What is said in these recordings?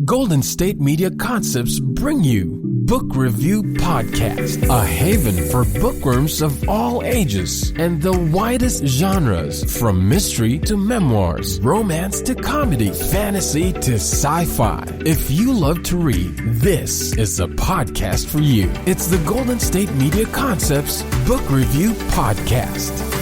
Golden State Media Concepts bring you Book Review Podcast, a haven for bookworms of all ages and the widest genres, from mystery to memoirs, romance to comedy, fantasy to sci-fi. If you love to read, this is the podcast for you. It's the Golden State Media Concepts Book Review Podcast.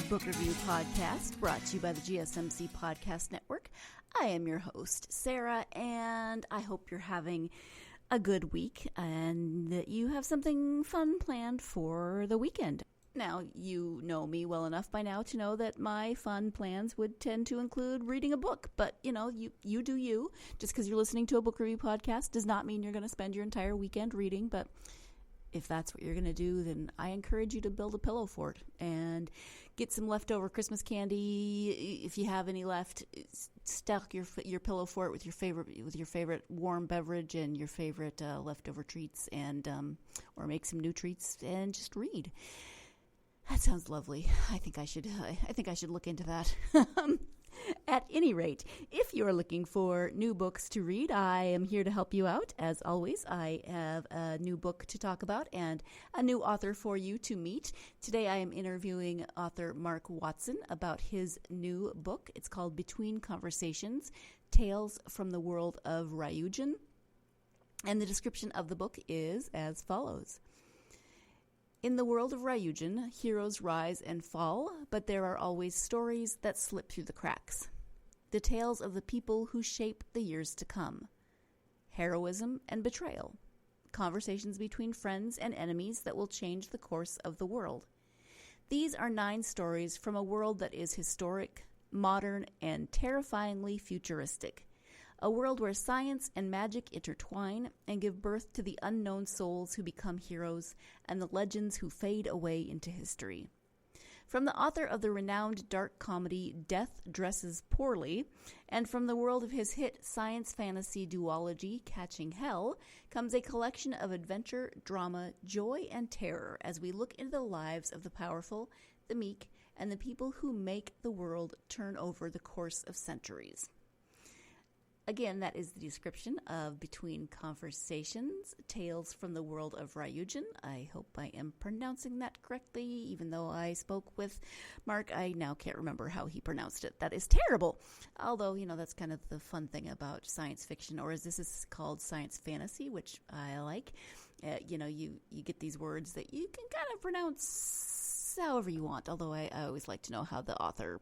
Book Review Podcast, brought to you by the GSMC Podcast Network. I am your host, Sarah, and I hope you're having a good week and that you have something fun planned for the weekend. Now, you know me well enough by now to know that my fun plans would tend to include reading a book, but, you do you. Just because you're listening to a book review podcast does not mean you're going to spend your entire weekend reading, but if that's what you're going to do, then I encourage you to build a pillow fort and get some leftover Christmas candy. If you have any left, stock your pillow fort with your favorite warm beverage and your favorite leftover treats, and or make some new treats and just read. That sounds lovely. I think I should look into that. At any rate, if you are looking for new books to read, I am here to help you out. As always, I have a new book to talk about and a new author for you to meet. Today I am interviewing author Marc Watson about his new book. It's called Between Conversations, Tales from the World of Ryuujin. And the description of the book is as follows. In the world of Ryuujin, heroes rise and fall, but there are always stories that slip through the cracks. The tales of the people who shape the years to come. Heroism and betrayal. Conversations between friends and enemies that will change the course of the world. These are 9 stories from a world that is historic, modern, and terrifyingly futuristic. A world where science and magic intertwine and give birth to the unknown souls who become heroes and the legends who fade away into history. From the author of the renowned dark comedy Death Dresses Poorly, and from the world of his hit science fantasy duology Catching Hell, comes a collection of adventure, drama, joy, and terror as we look into the lives of the powerful, the meek, and the people who make the world turn over the course of centuries. Again, that is the description of Between Conversations, Tales from the World of Ryuujin. I hope I am pronouncing that correctly, even though I spoke with Mark. I now can't remember how he pronounced it. That is terrible. Although, that's kind of the fun thing about science fiction, or as this is called, science fantasy, which I like. You get these words that you can kind of pronounce however you want, although I always like to know how the author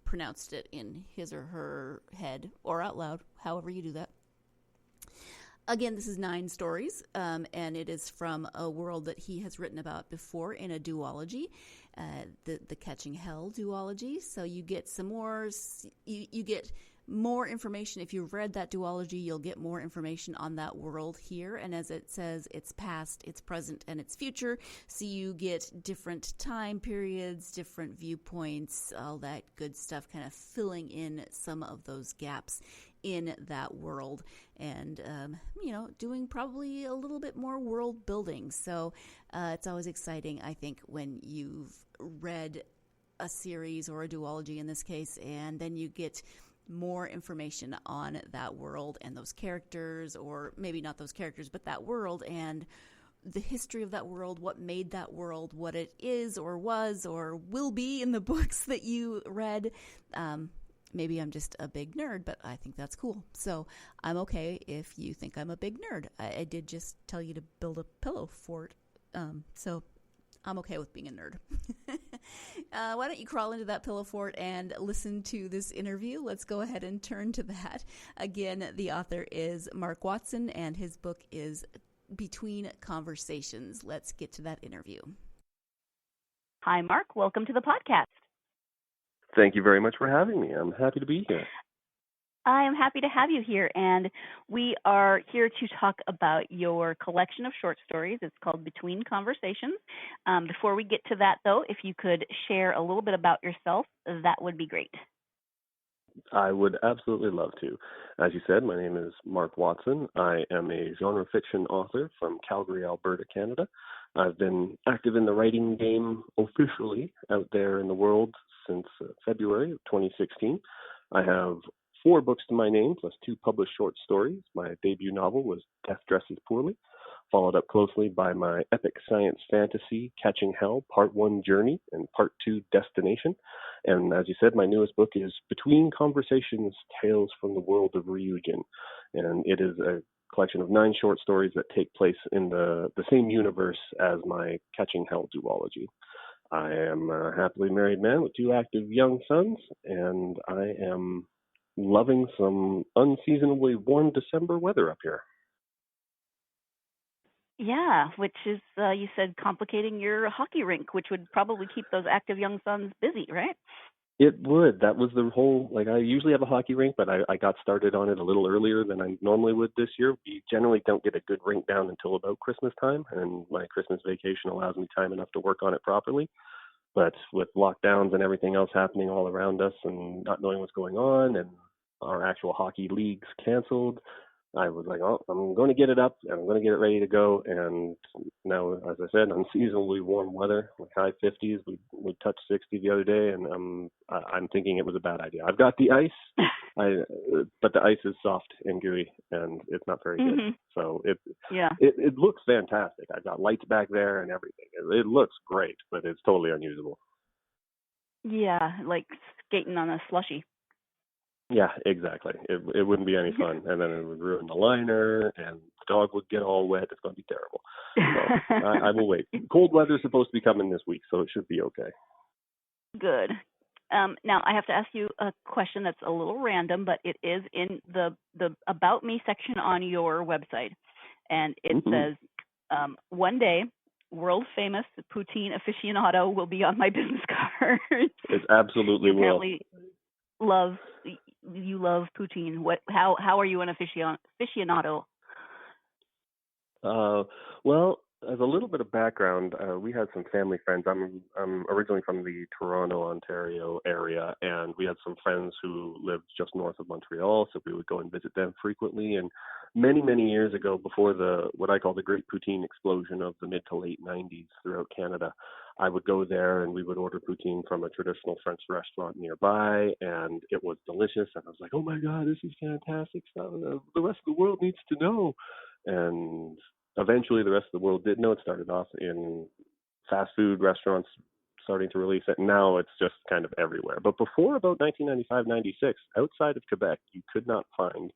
pronounced it in his or her head or out loud, however you do that. Again, this is 9 stories, and it is from a world that he has written about before in a duology, the Catching Hell duology. So you get some more, you get more information. If you've read that duology, you'll get more information on that world here. And as it says, it's past, it's present, and it's future. So you get different time periods, different viewpoints, all that good stuff, kind of filling in some of those gaps in that world, and doing probably a little bit more world building. So it's always exciting, I think, when you've read a series or a duology in this case, and then you get more information on that world and those characters, or maybe not those characters, but that world and the history of that world, what made that world what it is or was or will be in the books that you read. Maybe I'm just a big nerd, but I think that's cool. So I'm okay if you think I'm a big nerd. I did just tell you to build a pillow fort, so I'm okay with being a nerd. Why don't you crawl into that pillow fort and listen to this interview? Let's go ahead and turn to that. Again, the author is Marc Watson, and his book is Between Conversations. Let's get to that interview. Hi, Marc. Welcome to the podcast. Thank you very much for having me. I'm happy to be here. I am happy to have you here, and we are here to talk about your collection of short stories. It's called Between Conversations. Before we get to that, though, if you could share a little bit about yourself, that would be great. I would absolutely love to. As you said, my name is Marc Watson. I am a genre fiction author from Calgary, Alberta, Canada. I've been active in the writing game officially out there in the world since February of 2016. I have 4 books to my name, plus 2 published short stories. My debut novel was Death Dresses Poorly, followed up closely by my epic science fantasy, Catching Hell, Part 1 Journey and Part 2 Destination. And as you said, my newest book is Between Conversations, Tales from the World of Ryuujin. And it is a collection of 9 short stories that take place in the same universe as my Catching Hell duology. I am a happily married man with 2 active young sons, and I am loving some unseasonably warm December weather up here. Yeah, which is, you said, complicating your hockey rink, which would probably keep those active young sons busy, right? It would. That was the whole, I usually have a hockey rink, but I got started on it a little earlier than I normally would this year. We generally don't get a good rink down until about Christmas time, and my Christmas vacation allows me time enough to work on it properly. But with lockdowns and everything else happening all around us and not knowing what's going on and our actual hockey leagues canceled, I was like, oh, I'm going to get it up and I'm going to get it ready to go. And now, as I said, unseasonably warm weather, like high 50s. We touched 60 the other day, and I'm thinking it was a bad idea. I've got the ice, but the ice is soft and gooey, and it's not very good. So it looks fantastic. I've got lights back there and everything. It looks great, but it's totally unusable. Yeah, like skating on a slushie. Yeah, exactly. It wouldn't be any fun, and then it would ruin the liner, and the dog would get all wet. It's going to be terrible. So I will wait. Cold weather's supposed to be coming this week, so it should be okay. Good. Now I have to ask you a question that's a little random, but it is in the About Me section on your website, and it says, "One day, world famous poutine aficionado will be on my business card." It absolutely will. Apparently, you love poutine. How are you an aficionado? Well, as a little bit of background, we had some family friends. I'm originally from the Toronto, Ontario area, and we had some friends who lived just north of Montreal, so we would go and visit them frequently. And many, many years ago, before what I call the Great Poutine Explosion of the mid to late 90s throughout Canada, I would go there and we would order poutine from a traditional French restaurant nearby, and it was delicious. And I was like, oh my God, this is fantastic stuff. The rest of the world needs to know. And eventually the rest of the world did know. It started off in fast food restaurants starting to release it. Now it's just kind of everywhere. But before about 1995-96, outside of Quebec, you could not find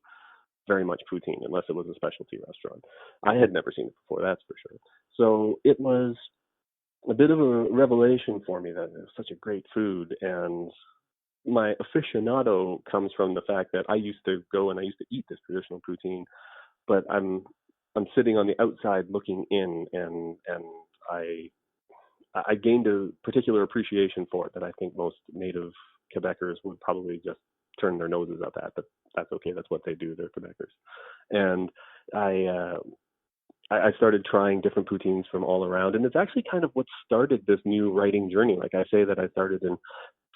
very much poutine unless it was a specialty restaurant. I had never seen it before, that's for sure. So it was a bit of a revelation for me that it was such a great food. And my aficionado comes from the fact that I used to go and I used to eat this traditional poutine, but I'm sitting on the outside looking in, and I gained a particular appreciation for it that I think most native Quebecers would probably just turn their noses up at, but that's okay. That's what they do. They're Quebecers. And I started trying different poutines from all around, and it's actually kind of what started this new writing journey. Like I say that I started in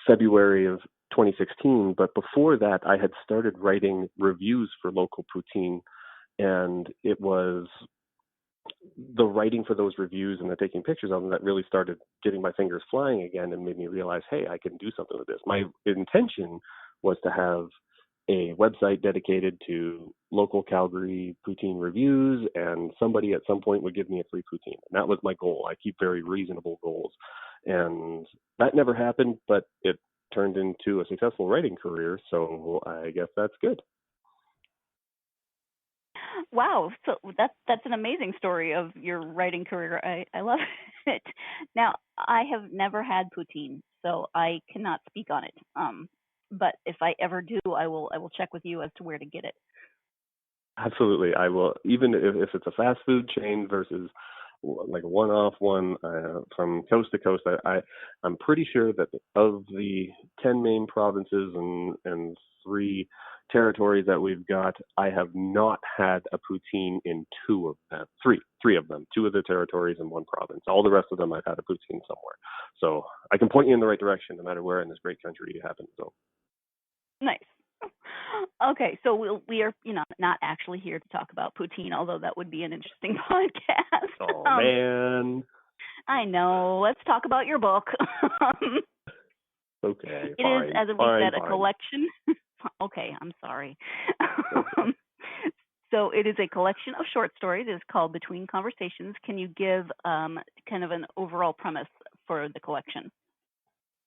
February of 2016, but before that I had started writing reviews for local poutine, and it was the writing for those reviews and the taking pictures of them that really started getting my fingers flying again and made me realize, hey, I can do something with this. My intention was to have a website dedicated to local Calgary poutine reviews, and somebody at some point would give me a free poutine. And that was my goal. I keep very reasonable goals. And that never happened, but it turned into a successful writing career, so I guess that's good. Wow, so that's an amazing story of your writing career. I love it. Now, I have never had poutine, so I cannot speak on it. But if I ever do, I will check with you as to where to get it. Absolutely, I will. Even if it's a fast food chain versus like a one-off one from coast to coast, I'm pretty sure that of the 10 main provinces and 3 territories that we've got, I have not had a poutine in two of them, three of them, two of the territories in one province. All the rest of them, I've had a poutine somewhere. So I can point you in the right direction, no matter where in this great country you happen to go. Nice. Okay, so we are, not actually here to talk about poutine, although that would be an interesting podcast. Oh, man. I know. Let's talk about your book. Okay, It fine. is, as we said, a collection. Okay, I'm sorry. Okay. So it is a collection of short stories. It's called Between Conversations. Can you give kind of an overall premise for the collection?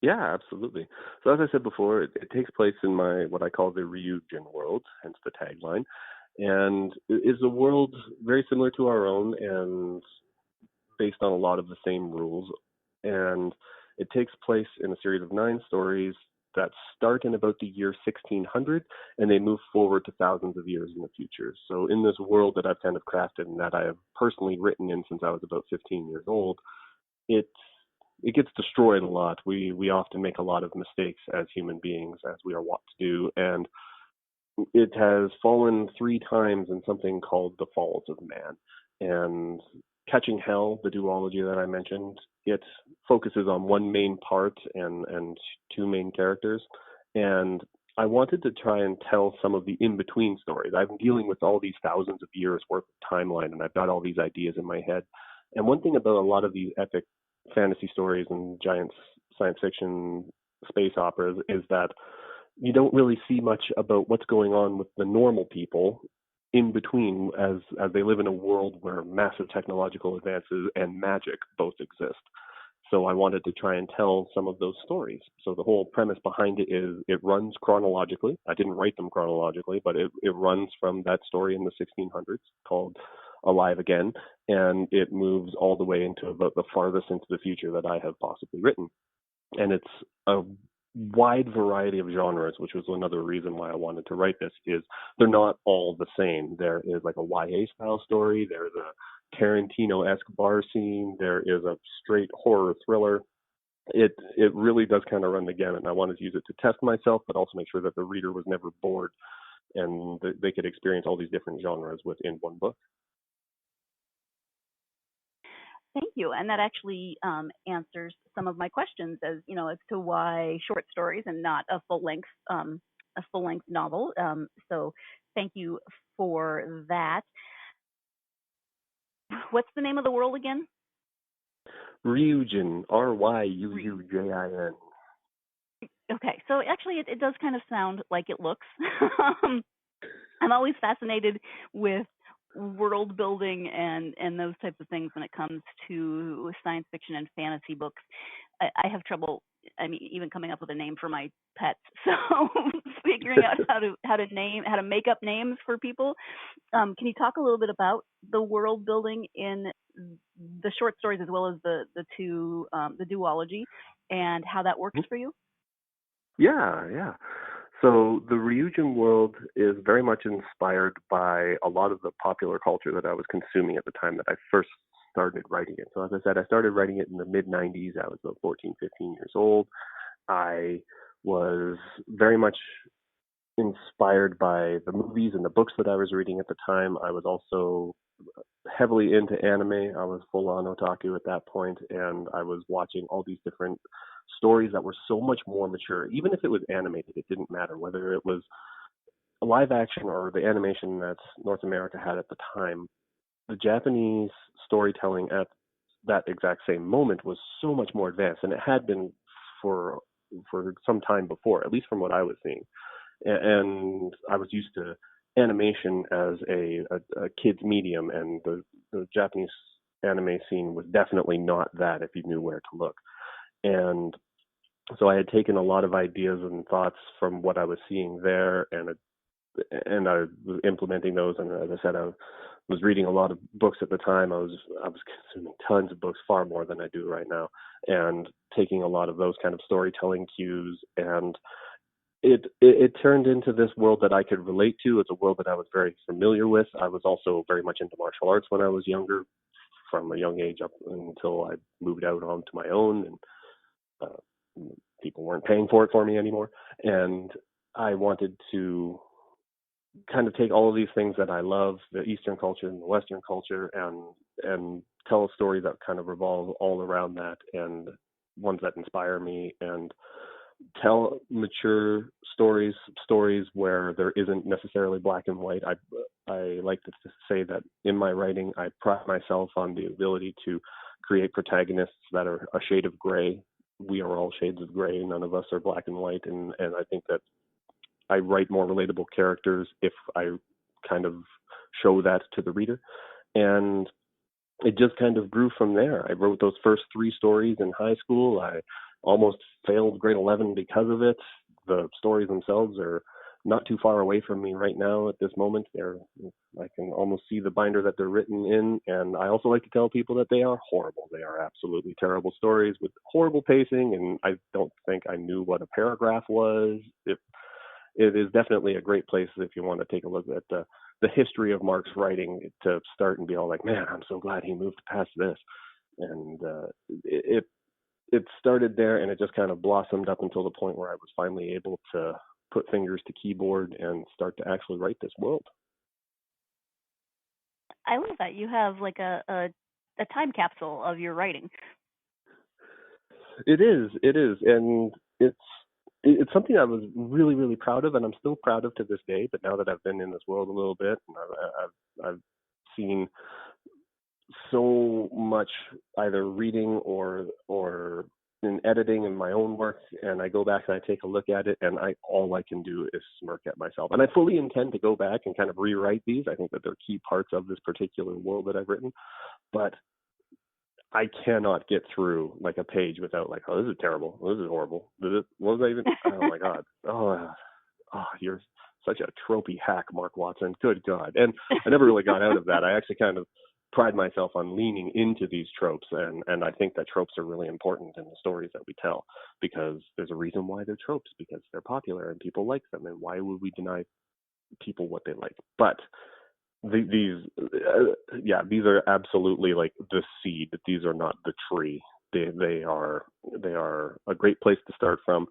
Yeah, absolutely. So as I said before, it takes place in what I call the Ryuujin world, hence the tagline, and it is a world very similar to our own and based on a lot of the same rules. And it takes place in a series of 9 stories that start in about the year 1600, and they move forward to thousands of years in the future. So in this world that I've kind of crafted and that I have personally written in since I was about 15 years old, it gets destroyed a lot. We often make a lot of mistakes as human beings, as we are wont to do, and it has fallen 3 times in something called the Falls of Man. And Catching Hell, the duology that I mentioned, it focuses on one main part and 2 main characters. And I wanted to try and tell some of the in-between stories. I'm dealing with all these thousands of years worth of timeline, and I've got all these ideas in my head. And one thing about a lot of these epic fantasy stories and giant science fiction space operas is that you don't really see much about what's going on with the normal people in between as they live in a world where massive technological advances and magic both exist. So I wanted to try and tell some of those stories. So the whole premise behind it is it runs chronologically. I didn't write them chronologically, but it runs from that story in the 1600s called Alive Again, and it moves all the way into about the farthest into the future that I have possibly written. And it's a wide variety of genres, which was another reason why I wanted to write this, is they're not all the same. There is like a YA style story, there's a Tarantino-esque bar scene, there is a straight horror thriller. It really does kind of run the gamut, and I wanted to use it to test myself, but also make sure that the reader was never bored and they could experience all these different genres within one book. Thank you. And that actually answers some of my questions as to why short stories and not a full length novel. So thank you for that. What's the name of the world again? Ryuujin, Ryuujin. Okay, so actually it does kind of sound like it looks. I'm always fascinated with world building and those types of things when it comes to science fiction and fantasy books. I have trouble, even coming up with a name for my pets. So figuring out how to make up names for people. Can you talk a little bit about the world building in the short stories as well as the duology and how that works for you? Yeah. So the Ryuujin world is very much inspired by a lot of the popular culture that I was consuming at the time that I first started writing it. So as I said, I started writing it in the mid-90s. I was about 14, 15 years old. I was very much inspired by the movies and the books that I was reading at the time. I was also heavily into anime. I was full-on otaku at that point, and I was watching all these different stories that were so much more mature. Even if it was animated, it didn't matter whether it was live action or the animation that North America had at the time. The Japanese storytelling at that exact same moment was so much more advanced, and it had been for some time before, at least from what I was seeing. And I was used to animation as a kid's medium, and the Japanese anime scene was definitely not that if you knew where to look. And so I had taken a lot of ideas and thoughts from what I was seeing there, and I was implementing those. And as I said, I was reading a lot of books at the time. I was consuming tons of books, far more than I do right now, and taking a lot of those kind of storytelling cues. And it turned into this world that I could relate to. It's a world that I was very familiar with. I was also very much into martial arts when I was younger, from a young age up until I moved out onto my own, and people weren't paying for it for me anymore. And I wanted to kind of take all of these things that I love, the Eastern culture and the Western culture, and tell a story that kind of revolve all around that, and ones that inspire me, and tell mature stories where there isn't necessarily black and white. I like to say that in my writing, I pride myself on the ability to create protagonists that are a shade of gray. We are all shades of gray. None of us are black and white. And I think that I write more relatable characters if I kind of show that to the reader. And it just kind of grew from there. I wrote those first 3 stories in high school. I almost failed grade 11 because of it. The stories themselves are not too far away from me right now at this moment. I can almost see the binder that they're written in. And I also like to tell people that they are horrible. They are absolutely terrible stories with horrible pacing. And I don't think I knew what a paragraph was. It is definitely a great place if you want to take a look at the history of Marc's writing, to start and be all like, man, I'm so glad he moved past this. And it started there, and it just kind of blossomed up until the point where I was finally able to put fingers to keyboard and start to actually write this world. I love that. You have like a time capsule of your writing. It is, and it's something I was really, really proud of, and I'm still proud of to this day. But now that I've been in this world a little bit, and I've seen so much either reading or in editing in my own work, and I go back and I take a look at it, and all I can do is smirk at myself. And I fully intend to go back and kind of rewrite these. I think that they're key parts of this particular world that I've written, but I cannot get through like a page without like, oh, this is terrible. This is horrible. What was I even? Oh my God. Oh, you're such a tropey hack, Marc Watson. Good God. And I never really got out of that. I actually kind of pride myself on leaning into these tropes. And I think that tropes are really important in the stories that we tell, because there's a reason why they're tropes, because they're popular and people like them. And why would we deny people what they like? But these are absolutely like the seed. These are not the tree. They are a great place to start from,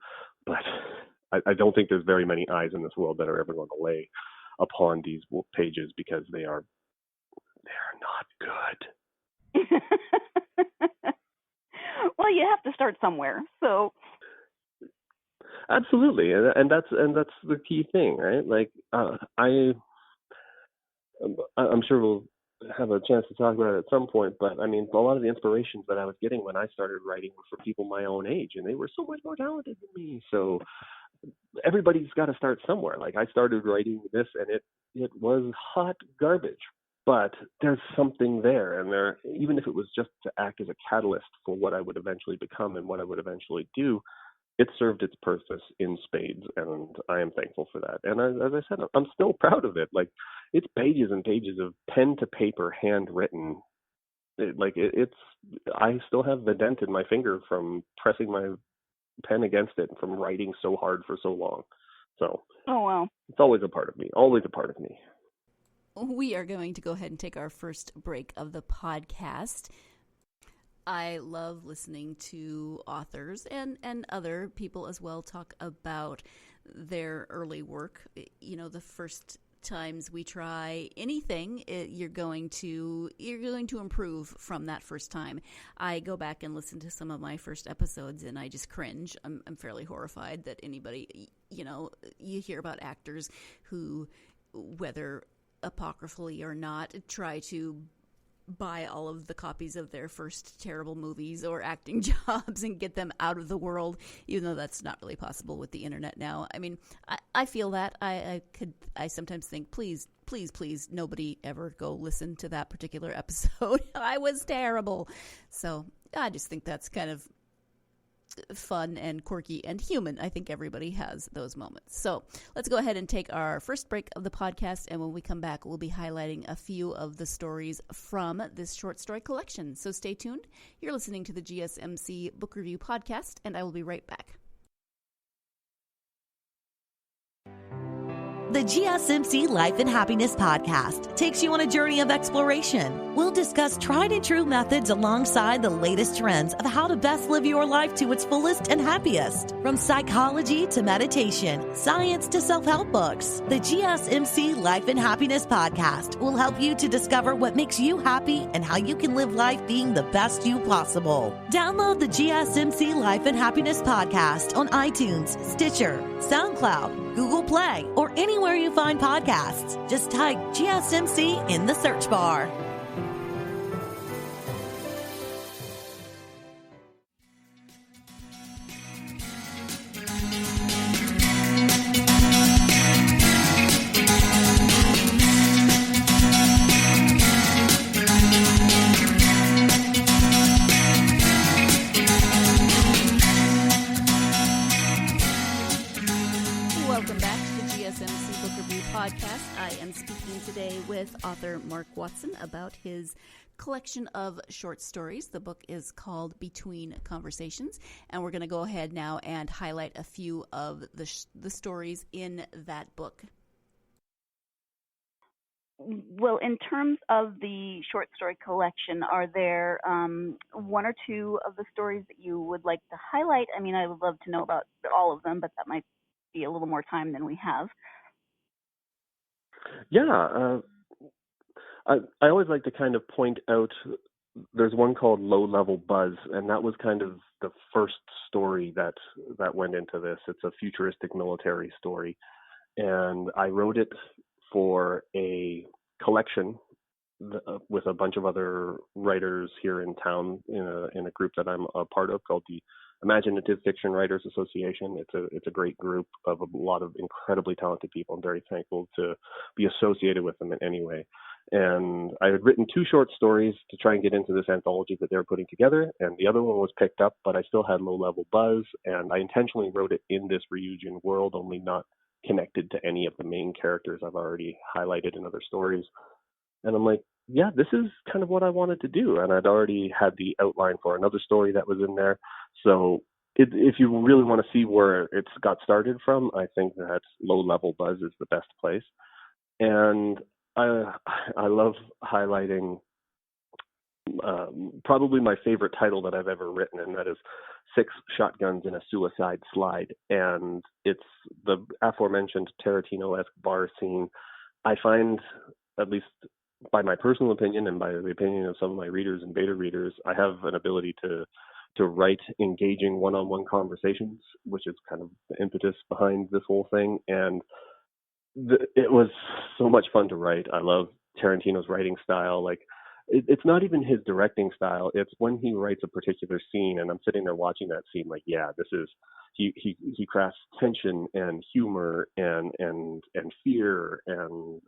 but I don't think there's very many eyes in this world that are ever going to lay upon these pages, because they're not good. Well, you have to start somewhere, so. Absolutely, and that's the key thing, right? Like I'm sure we'll have a chance to talk about it at some point, but I mean, a lot of the inspirations that I was getting when I started writing were for people my own age, and they were so much more talented than me. So everybody's got to start somewhere. Like, I started writing this, and it was hot garbage, but there's something there, and there, even if it was just to act as a catalyst for what I would eventually become and what I would eventually do, it served its purpose in spades, and I am thankful for that. And as I said, I'm still proud of it. Like, it's pages and pages of pen to paper, handwritten. I still have the dent in my finger from pressing my pen against it, from writing so hard for so long. So, oh wow, it's always a part of me. Always a part of me. We are going to go ahead and take our first break of the podcast. I love listening to authors and other people as well talk about their early work. You know, the first times we try anything, you're going to improve from that first time. I go back and listen to some of my first episodes, and I just cringe. I'm fairly horrified that anybody, you hear about actors who, whether apocryphally or not, try to buy all of the copies of their first terrible movies or acting jobs and get them out of the world, even though that's not really possible with the internet now. I mean, I feel that. I sometimes think, please, nobody ever go listen to that particular episode. I was terrible. So I just think that's kind of fun and quirky and human. I think everybody has those moments. So let's go ahead and take our first break of the podcast, and when we come back, we'll be highlighting a few of the stories from this short story collection. So stay tuned. You're listening to the GSMC Book Review Podcast, and I will be right back. The GSMC Life and Happiness podcast takes you on a journey of exploration. We'll discuss tried and true methods alongside the latest trends of how to best live your life to its fullest and happiest. From psychology to meditation, science to self-help books, the GSMC Life and Happiness podcast will help you to discover what makes you happy and how you can live life being the best you possible. Download the GSMC Life and Happiness podcast on iTunes, Stitcher, SoundCloud, Google Play, or anywhere you find podcasts. Just type GSMC in the search bar. With author Marc Watson about his collection of short stories. The book is called Between Conversations, and we're going to go ahead now and highlight a few of the stories in that book. Well, in terms of the short story collection, are there one or two of the stories that you would like to highlight? I mean, I would love to know about all of them, but that might be a little more time than we have. Yeah, I always like to kind of point out, there's one called Low Level Buzz, and that was kind of the first story that went into this. It's a futuristic military story, and I wrote it for a collection with a bunch of other writers here in town in a group that I'm a part of called the Imaginative Fiction Writers Association. It's a great group of a lot of incredibly talented people. I'm very thankful to be associated with them in any way. And I had written two short stories to try and get into this anthology that they were putting together, and the other one was picked up, but I still had Low Level Buzz, and I intentionally wrote it in this Ryuujin world, only not connected to any of the main characters I've already highlighted in other stories. And I'm like, yeah, this is kind of what I wanted to do. And I'd already had the outline for another story that was in there. So if you really want to see where it's got started from, I think that Low Level Buzz is the best place. And I love highlighting probably my favorite title that I've ever written, and that is 6 Shotguns in a Suicide Slide. And it's the aforementioned Tarantino-esque bar scene. I find, at least by my personal opinion and by the opinion of some of my readers and beta readers, I have an ability to write engaging one-on-one conversations, which is kind of the impetus behind this whole thing. And it was so much fun to write. I love Tarantino's writing style. Like, it's not even his directing style. It's when he writes a particular scene, and I'm sitting there watching that scene, like, yeah, this is he crafts tension and humor and fear and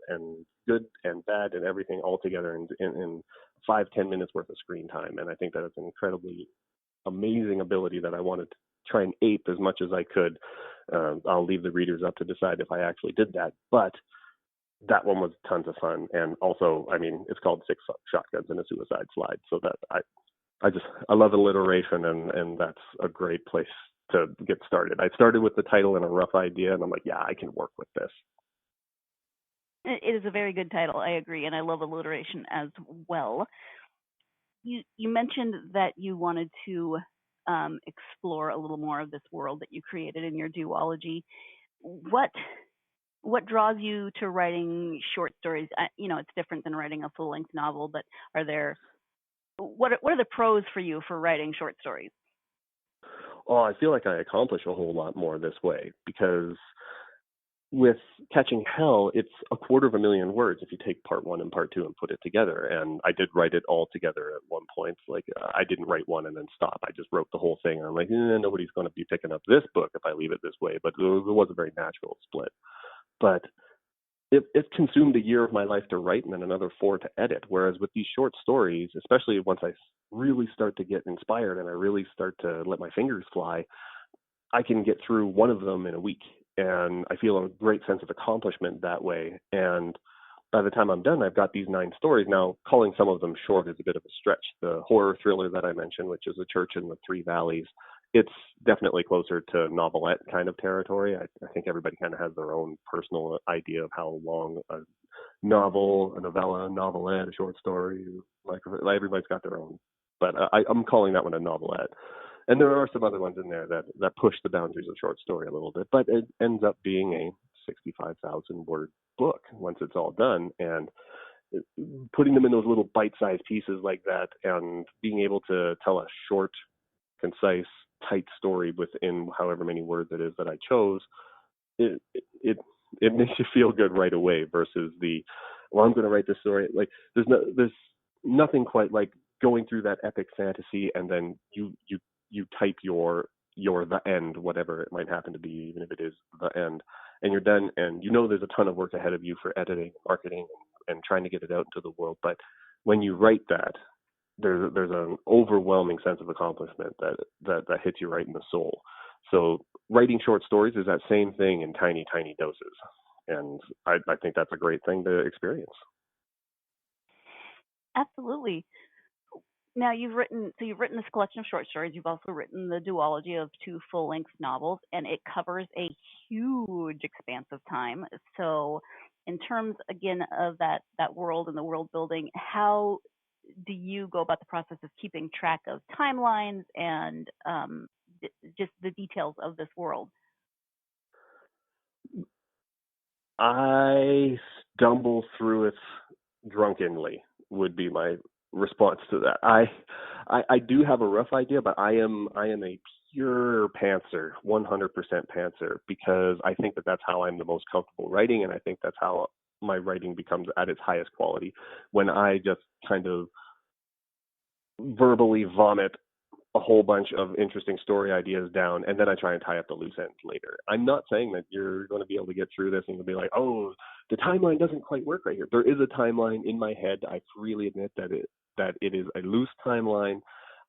good and bad and everything all together in 5-10 minutes worth of screen time. And I think that it's an incredibly amazing ability that I wanted to try and ape as much as I could. I'll leave the readers up to decide if I actually did that, but that one was tons of fun. And also, I mean, it's called 6 Shotguns in a Suicide Slide, so that I love alliteration, and that's a great place to get started. I started with the title and a rough idea, and I'm like, yeah, I can work with this. It is a very good title, I agree, and I love alliteration as well. You mentioned that you wanted to explore a little more of this world that you created in your duology. What draws you to writing short stories? It's different than writing a full-length novel, but what are the pros for you for writing short stories? Oh, I feel like I accomplish a whole lot more this way, because with Catching Hell, it's 250,000 words if you take part 1 and part 2 and put it together. And I did write it all together at one point. Like, I didn't write one and then stop. I just wrote the whole thing. And I'm like, nobody's going to be picking up this book if I leave it this way. But it was a very natural split. But it consumed a year of my life to write and then another 4 to edit. Whereas with these short stories, especially once I really start to get inspired and I really start to let my fingers fly, I can get through one of them in a week. And I feel a great sense of accomplishment that way. And by the time I'm done, I've got these 9 stories. Now, calling some of them short is a bit of a stretch. The horror thriller that I mentioned, which is A Church in the Three Valleys, it's definitely closer to novelette kind of territory. I think everybody kind of has their own personal idea of how long a novel, a novella, a novelette, a short story, like everybody's got their own. But I'm calling that one a novelette. And there are some other ones in there that push the boundaries of short story a little bit, but it ends up being a 65,000 word book once it's all done. And putting them in those little bite-sized pieces like that and being able to tell a short, concise, tight story within however many words it is that I chose, it it makes you feel good right away versus I'm going to write this story. Like there's nothing quite like going through that epic fantasy and then you type your the end, whatever it might happen to be, even if it is the end, and you're done, and there's a ton of work ahead of you for editing, marketing, and trying to get it out into the world. But when you write that, there's an overwhelming sense of accomplishment that hits you right in the soul. So writing short stories is that same thing in tiny doses, and I think that's a great thing to experience. Absolutely. Now you've written this collection of short stories. You've also written the duology of 2 full-length novels, and it covers a huge expanse of time. So, in terms again of that world and the world building, how do you go about the process of keeping track of timelines and just the details of this world? I stumble through it drunkenly would be my response to that. I do have a rough idea, but I am a pure pantser, 100% pantser, because I think that's how I'm the most comfortable writing, and I think that's how my writing becomes at its highest quality, when I just kind of verbally vomit a whole bunch of interesting story ideas down, and then I try and tie up the loose ends later. I'm not saying that you're going to be able to get through this and you'll be like, oh, the timeline doesn't quite work right here. There is a timeline in my head. I freely admit that it is a loose timeline.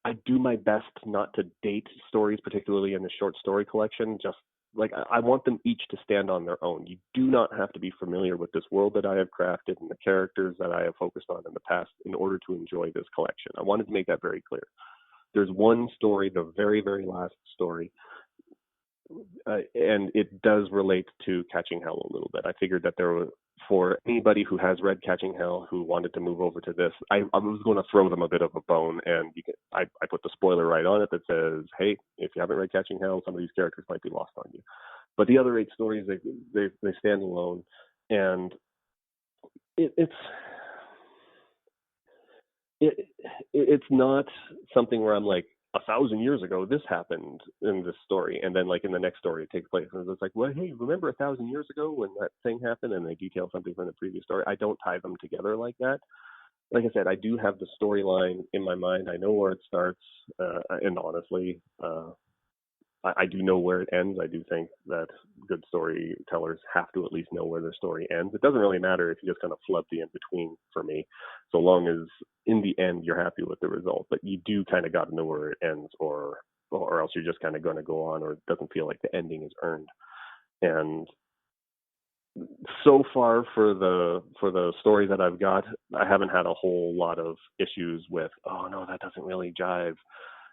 I do my best not to date stories, particularly in the short story collection. Just like I want them each to stand on their own. You do not have to be familiar with this world that I have crafted and the characters that I have focused on in the past in order to enjoy this collection. I wanted to make that very clear. There's one story, the very, very last story, and it does relate to Catching Hell a little bit. I figured that for anybody who has read Catching Hell who wanted to move over to this, I was going to throw them a bit of a bone, and I put the spoiler right on it that says, hey, if you haven't read Catching Hell, some of these characters might be lost on you. But the other 8 stories, they stand alone, and it's not something where I'm like, 1,000 years ago this happened in this story, and then like in the next story it takes place and it's like, well, hey, remember 1,000 years ago when that thing happened, and they detail something from the previous story. I don't tie them together like that. Like I said, I do have the storyline in my mind. I know where it starts, and honestly, I do know where it ends. I do think that good storytellers have to at least know where their story ends. It doesn't really matter if you just kind of flub the in-between for me, so long as in the end you're happy with the result. But you do kind of got to know where it ends, or else you're just kind of going to go on, or it doesn't feel like the ending is earned. And so far for the stories that I've got, I haven't had a whole lot of issues with, oh no, that doesn't really jive.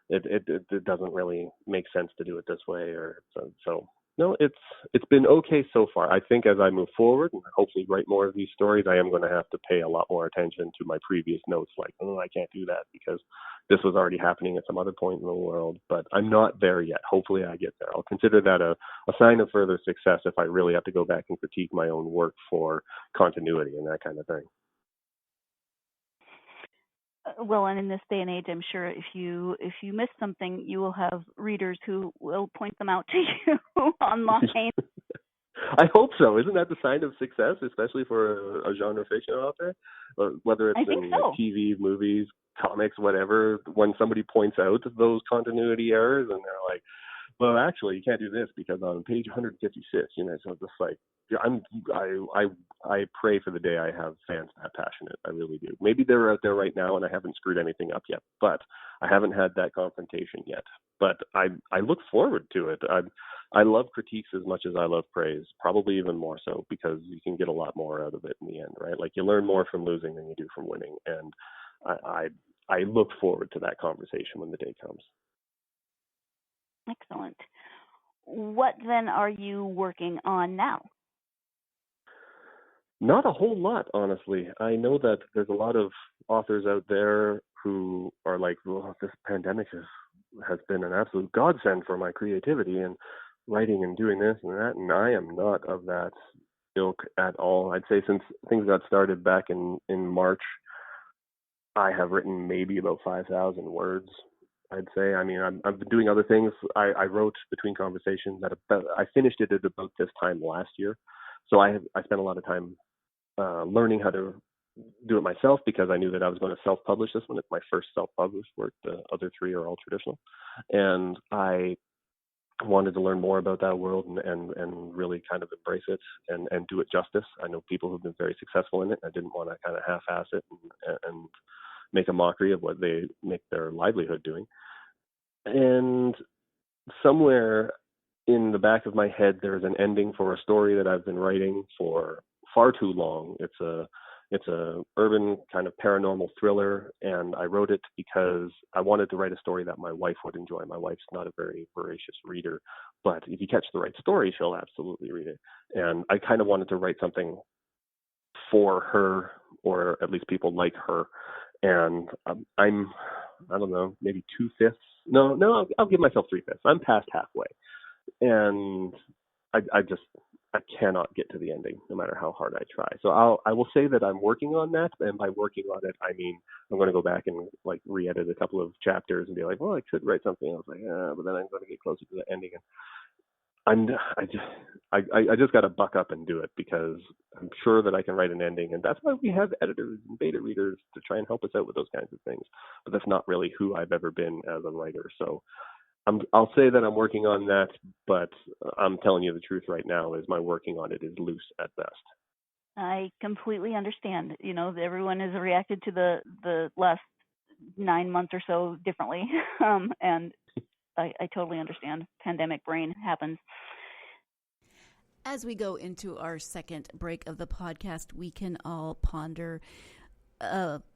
It doesn't really make sense to do it this way, or so no, it's been okay so far. I think as I move forward and hopefully write more of these stories, I am going to have to pay a lot more attention to my previous notes, like, oh, I can't do that because this was already happening at some other point in the world. But I'm not there yet. Hopefully I get there. I'll consider that a sign of further success if I really have to go back and critique my own work for continuity and that kind of thing. Well, and in this day and age, I'm sure if you miss something, you will have readers who will point them out to you online. I hope so. Isn't that the sign of success, especially for a genre fiction author? Whether it's in TV, movies, comics, whatever, when somebody points out those continuity errors and they're like, well, actually, you can't do this because on page 156, so just like, I pray for the day I have fans that passionate. I really do. Maybe they're out there right now and I haven't screwed anything up yet, but I haven't had that confrontation yet. But I look forward to it. I love critiques as much as I love praise, probably even more so, because you can get a lot more out of it in the end, right? Like you learn more from losing than you do from winning. And I look forward to that conversation when the day comes. what then are you working on now? Not a whole lot, honestly. I know that there's a lot of authors out there who are like, well, this pandemic has been an absolute godsend for my creativity and writing and doing this and that, and I am not of that ilk at all. I'd say since things got started back in March, I have written maybe about 5,000 words, I'd say. I mean, I've been doing other things. I wrote Between Conversations I finished it at about this time last year. So I spent a lot of time learning how to do it myself, because I knew that I was going to self-publish this one. It's my first self-published work. The other three are all traditional. And I wanted to learn more about that world and really kind of embrace it and do it justice. I know people who've been very successful in it. I didn't want to kind of half-ass it and make a mockery of what they make their livelihood doing. And somewhere in the back of my head, there's an ending for a story that I've been writing for far too long. It's a urban kind of paranormal thriller, and I wrote it because I wanted to write a story that my wife would enjoy. My wife's not a very voracious reader, but if you catch the right story, she'll absolutely read it. And I kind of wanted to write something for her, or at least people like her. And I'm, I don't know, maybe 2/5. No, I'll give myself 3/5. I'm past halfway, and I cannot get to the ending, no matter how hard I try. So I will say that I'm working on that, and by working on it, I mean I'm going to go back and like re-edit a couple of chapters and be like, well, I could write something. I was like, but then I'm going to get closer to the ending, and I just got to buck up and do it, because I'm sure that I can write an ending, and that's why we have editors and beta readers to try and help us out with those kinds of things. But that's not really who I've ever been as a writer. So I'll say that I'm working on that, but I'm telling you the truth right now is my working on it is loose at best. I completely understand. You know, everyone has reacted to the last 9 months or so differently, and I totally understand. Pandemic brain happens. As we go into our second break of the podcast, we can all ponder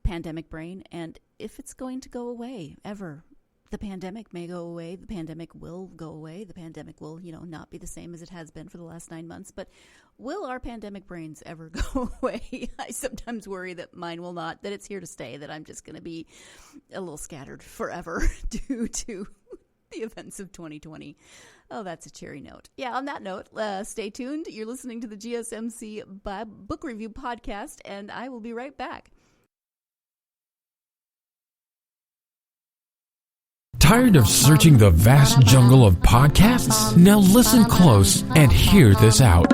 pandemic brain and if it's going to go away ever. The pandemic may go away. The pandemic will go away. The pandemic will, not be the same as it has been for the last 9 months. But will our pandemic brains ever go away? I sometimes worry that mine will not, that it's here to stay, that I'm just going to be a little scattered forever due to the events of 2020. Oh, that's a cheery note. Yeah, on that note, stay tuned. You're listening to the GSMC Book Review Podcast, and I will be right back. Tired of searching the vast jungle of podcasts? Now listen close and hear this out.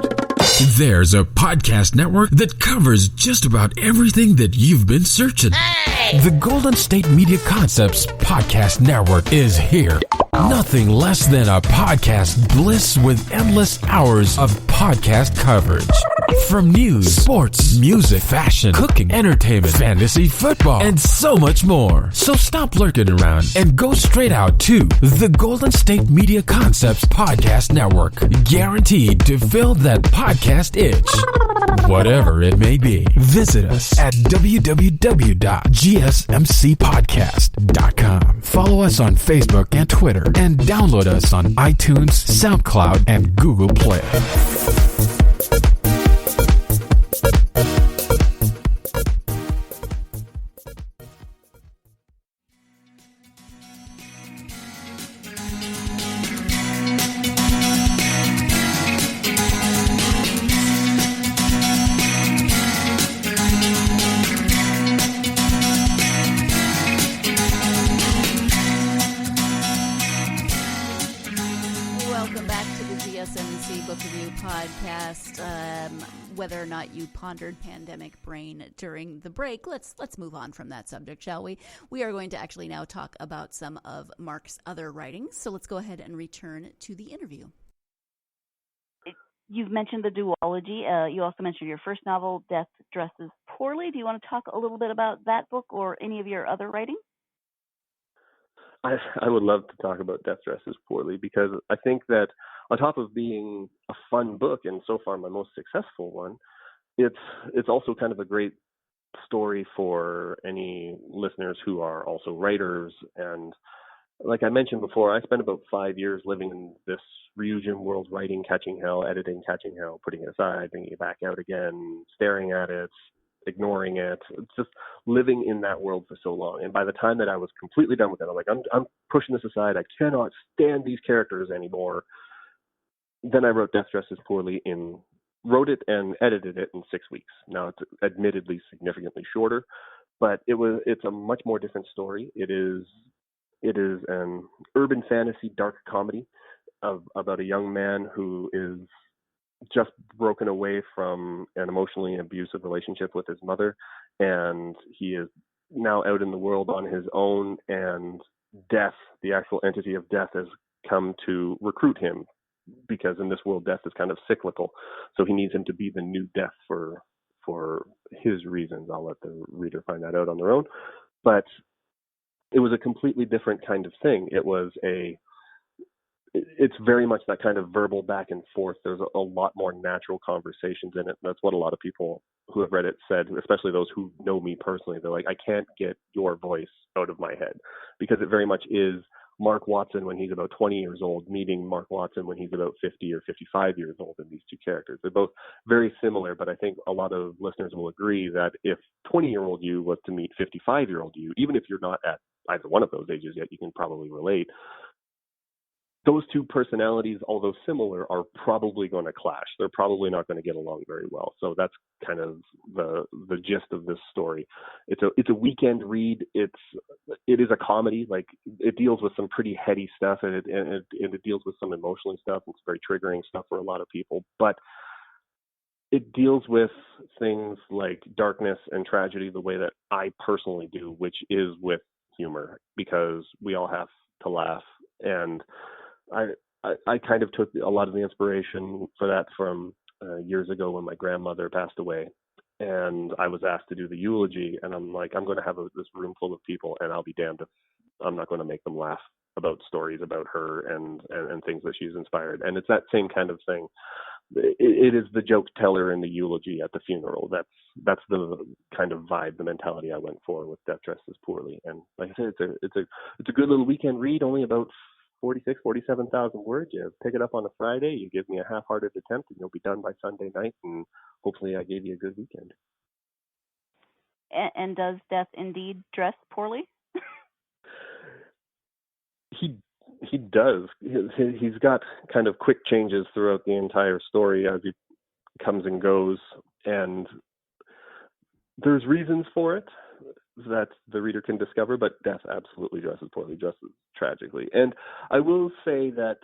There's a podcast network that covers just about everything that you've been searching. Hey! The Golden State Media Concepts Podcast Network is here. Nothing less than a podcast bliss with endless hours of podcast coverage. From news, sports, music, fashion, cooking, entertainment, fantasy, football, and so much more. So stop lurking around and go straight out to the Golden State Media Concepts Podcast Network. Guaranteed to fill that podcast itch. Whatever it may be. Visit us at www.gsmcpodcast.com. Follow us on Facebook and Twitter, and download us on iTunes, SoundCloud, and Google Play. Whether or not you pondered pandemic brain during the break, let's move on from that subject, shall we? We are going to actually now talk about some of Marc's other writings. So let's go ahead and return to the interview. You've mentioned the duology. You also mentioned your first novel, Death Dresses Poorly. Do you want to talk a little bit about that book or any of your other writing? I would love to talk about Death Dresses Poorly, because I think that on top of being a fun book, and so far my most successful one, it's also kind of a great story for any listeners who are also writers and like I mentioned before, I spent about 5 years living in this Ryuujin world, writing Catching Hell, editing Catching Hell, putting it aside, bringing it back out again, staring at it, ignoring it. It's just living in that world for so long. And by the time that I was completely done with it, I'm like, I'm pushing this aside. I cannot stand these characters anymore. Then I wrote Death Dresses Poorly wrote it and edited it in 6 weeks. Now it's admittedly significantly shorter, but it's a much more different story. It is an urban fantasy dark comedy about a young man who is just broken away from an emotionally abusive relationship with his mother, and he is now out in the world on his own, and death, the actual entity of death, has come to recruit him, because in this world death is kind of cyclical, so he needs him to be the new death for his reasons. I'll let the reader find that out on their own. But it was a completely different kind of thing. It's very much that kind of verbal back and forth. There's a lot more natural conversations in it. That's what a lot of people who have read it said, especially those who know me personally. They're like, I can't get your voice out of my head, because it very much is Marc Watson when he's about 20 years old meeting Marc Watson when he's about 50 or 55 years old in these two characters. They're both very similar, but I think a lot of listeners will agree that if 20-year-old you was to meet 55-year-old you, even if you're not at either one of those ages yet, you can probably relate. Those two personalities, although similar, are probably going to clash. They're probably not going to get along very well. So that's kind of the gist of this story. It's a weekend read. It is a comedy. Like, it deals with some pretty heady stuff, and it deals with some emotional stuff. It's very triggering stuff for a lot of people. But it deals with things like darkness and tragedy the way that I personally do, which is with humor, because we all have to laugh. And I kind of took a lot of the inspiration for that from years ago when my grandmother passed away, and I was asked to do the eulogy, and I'm like, I'm going to have this room full of people, and I'll be damned if I'm not going to make them laugh about stories about her and things that she's inspired. And it's that same kind of thing. It is the joke teller in the eulogy at the funeral. That's the kind of vibe, the mentality I went for with Death Dresses Poorly. And like I said, it's a good little weekend read, only about 47,000 words. You pick it up on a Friday, you give me a half-hearted attempt, and you'll be done by Sunday night, and hopefully I gave you a good weekend. And does Death indeed dress poorly? He does. He's got kind of quick changes throughout the entire story as he comes and goes, and there's reasons for it that the reader can discover, but Death absolutely dresses poorly, dresses tragically. And I will say that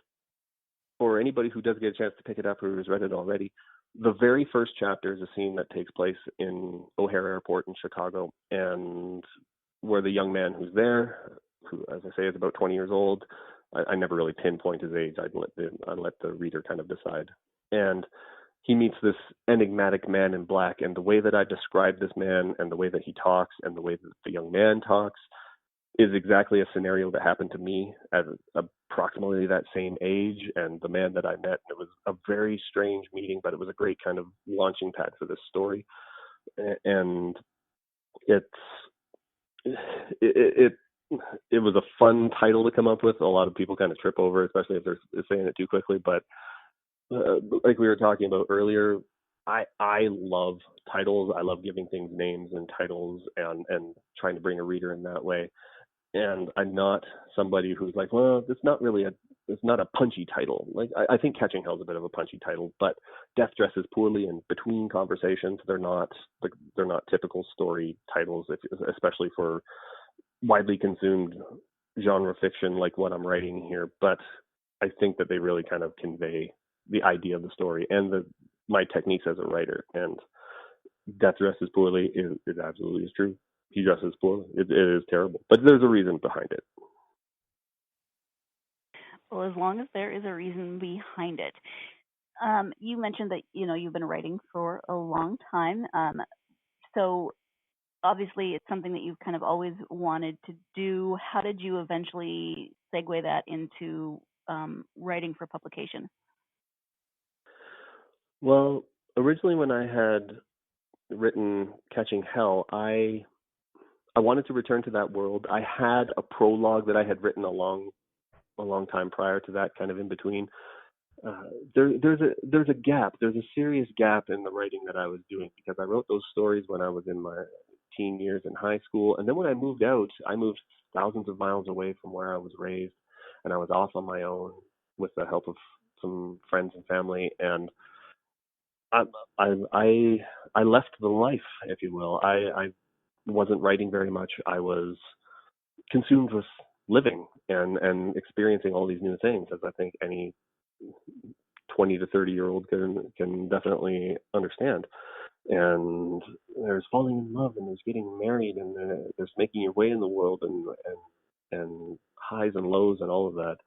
for anybody who does get a chance to pick it up or who's read it already, the very first chapter is a scene that takes place in O'Hare Airport in Chicago, and where the young man who's there, who, as I say, is about 20 years old, I never really pinpoint his age. I'd let the reader kind of decide. And he meets this enigmatic man in black, and the way that I describe this man and the way that he talks and the way that the young man talks is exactly a scenario that happened to me at approximately that same age, and the man that I met. It was a very strange meeting, but it was a great kind of launching pad for this story. And it was a fun title to come up with. A lot of people kind of trip over, especially if they're saying it too quickly, but like we were talking about earlier, I love titles. I love giving things names and titles and trying to bring a reader in that way. And I'm not somebody who's like, well, it's not a punchy title. Like, I think Catching Hell is a bit of a punchy title, but Death Dresses Poorly and Between Conversations, they're not typical story titles, especially for widely consumed genre fiction like what I'm writing here. But I think that they really kind of convey the idea of the story and my techniques as a writer. And Death Dresses Poorly is absolutely true. He dresses poorly. It is terrible, but there's a reason behind it. Well, as long as there is a reason behind it. You mentioned that you've been writing for a long time, so obviously it's something that you've kind of always wanted to do. How did you eventually segue that into writing for publication? Well, originally when I had written Catching Hell, I I wanted to return to that world. I had a prologue that I had written a long time prior to that, kind of in between. There's a gap. There's a serious gap in the writing that I was doing, because I wrote those stories when I was in my teen years in high school, and then when I moved out, I moved thousands of miles away from where I was raised, and I was off on my own with the help of some friends and family, and I I left the life, if you will. I wasn't writing very much. I was consumed with living and experiencing all these new things, as I think any 20 to 30-year-old can definitely understand. And there's falling in love, and there's getting married, and there's making your way in the world, and highs and lows and all of that.